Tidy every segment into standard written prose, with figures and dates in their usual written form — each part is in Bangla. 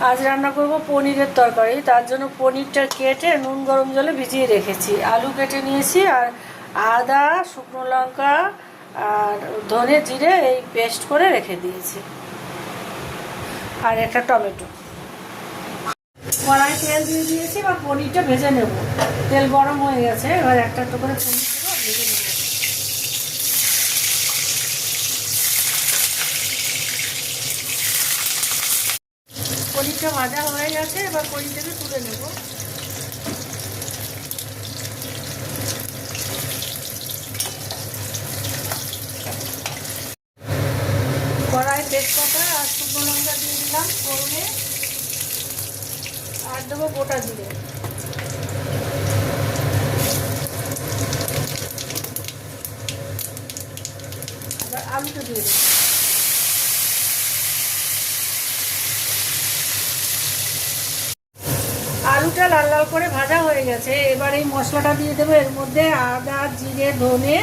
আজ রান্না করব পনিরের তরকারি। তার জন্য পনিরটা কেটে নুন গরম জলে ভিজিয়ে রেখেছি, আলু কেটে নিয়েছি, আর আদা, শুকনো লঙ্কা আর ধনে জিরে এই পেস্ট করে রেখে দিয়েছি, আর একটা টমেটো। কড়াই তেল দিয়ে দিয়েছি, এবার পনিরটা ভেজে নেব। তেল গরম হয়ে গেছে, এবার একটা একটা করে পনির দেবো, ভেজে নেব। পনিরটা ভাজা হয়ে গেছে, এবার পনিরটাকে তুলে নেব। কড়াই তেজপাতা আর শুকনো লঙ্কা দিয়ে দিলাম ফোড়নে, আর দেবো গোটা জিরে। এবার আলুটা দিয়ে দেবো। আলুটা লাল লাল করে ভাজা হয়ে গেছে, এবার এই মশলাটা দিয়ে দেবো। এর মধ্যে আদা, জিরে, ধনে,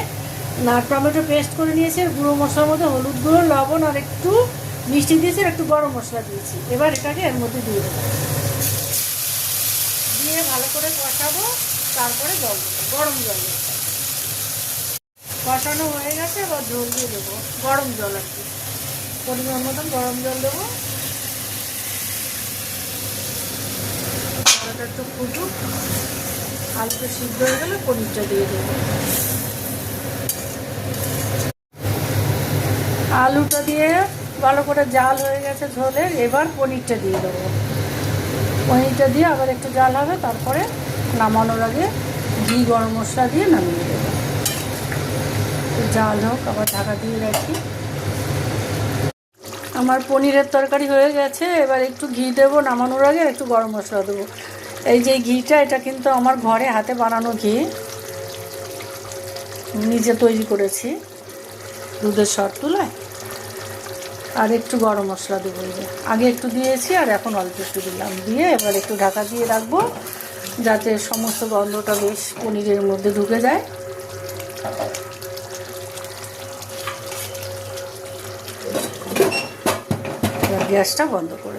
টমেটো পেস্ট করে নিয়েছি, গুঁড়ো মশলার মধ্যে হলুদ গুঁড়ো, লবণ আর একটু মিষ্টি দিয়েছি, আর একটু গরম মশলা দিয়েছি। এবার এটাকে এর মধ্যে দিয়ে দেবো, দিয়ে ভালো করে কষাবো, তারপরে জল দেবো, গরম জল দেবো। কষানো হয়ে গেছে, এবার জল দিয়ে দেবো, গরম জল আর কি, পরিমাণ মতন গরম জল দেবো। জলটা একটু ফুটুক, আলুটা সিদ্ধ হয়ে গেলে পনিরটা দিয়ে দেবো। আলুটা দিয়ে ভালো করে জাল হয়ে গেছে ঝোলের, এবার পনিরটা দিয়ে দেবো। পনিরটা দিয়ে আবার একটু জাল হবে, তারপরে নামানোর আগে ঘি গরম মশলা দিয়ে নামিয়ে দেবো। জাল হোক, আবার ঢাকা দিয়ে রাখি। আমার পনিরের তরকারি হয়ে গেছে, এবার একটু ঘি দেবো নামানোর আগে, একটু গরম মশলা দেবো। এই যে ঘিটা, এটা কিন্তু আমার ঘরে হাতে বানানো ঘি, নিজে তৈরি করেছি দুধের সর তুলায়। আর একটু গরম মশলা দেবো, এই যে আগে একটু দিয়েছি আর এখন অল্প একটু দিলাম, দিয়ে এবার একটু ঢাকা দিয়ে রাখবো, যাতে সমস্ত গন্ধটা বেশ পনিরের মধ্যে ঢুকে যায়। গ্যাসটা বন্ধ করে